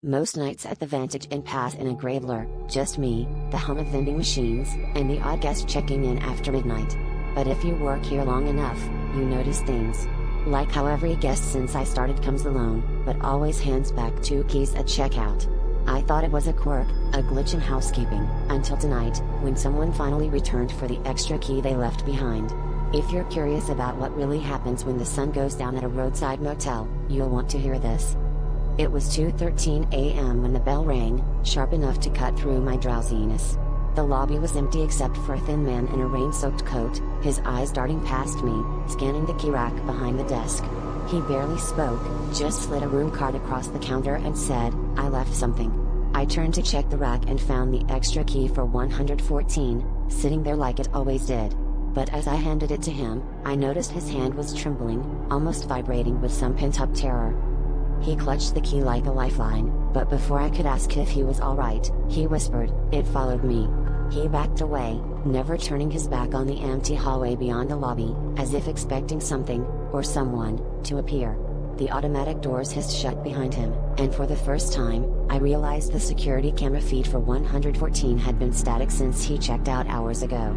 Most nights at the Vantage Inn pass in a grey blur, just me, the hum of vending machines, and the odd guest checking in after midnight. But if you work here long enough, you notice things. Like how every guest since I started comes alone, but always hands back 2 keys at checkout. I thought it was a quirk, a glitch in housekeeping, until tonight, when someone finally returned for the extra key they left behind. If you're curious about what really happens when the sun goes down at a roadside motel, you'll want to hear this. It was 2:13 a.m. when the bell rang, sharp enough to cut through my drowsiness. The lobby was empty except for a thin man in a rain-soaked coat, his eyes darting past me, scanning the key rack behind the desk. He barely spoke, just slid a room card across the counter and said, "I left something." I turned to check the rack and found the extra key for 114, sitting there like it always did. But as I handed it to him, I noticed his hand was trembling, almost vibrating with some pent-up terror. He clutched the key like a lifeline, but before I could ask if he was alright, he whispered, "It followed me." He backed away, never turning his back on the empty hallway beyond the lobby, as if expecting something, or someone, to appear. The automatic doors hissed shut behind him, and for the first time, I realized the security camera feed for 114 had been static since he checked out hours ago.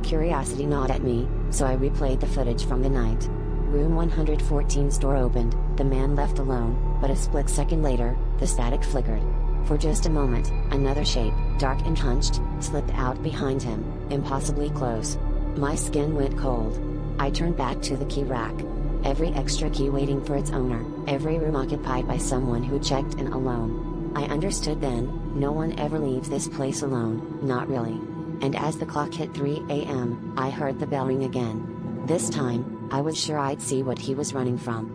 Curiosity gnawed at me, so I replayed the footage from the night. Room 114's door opened, the man left alone, but a split second later, the static flickered. For just a moment, another shape, dark and hunched, slipped out behind him, impossibly close. My skin went cold. I turned back to the key rack. Every extra key waiting for its owner, every room occupied by someone who checked in alone. I understood then, no one ever leaves this place alone, not really. And as the clock hit 3 a.m., I heard the bell ring again. This time, I was sure I'd see what he was running from.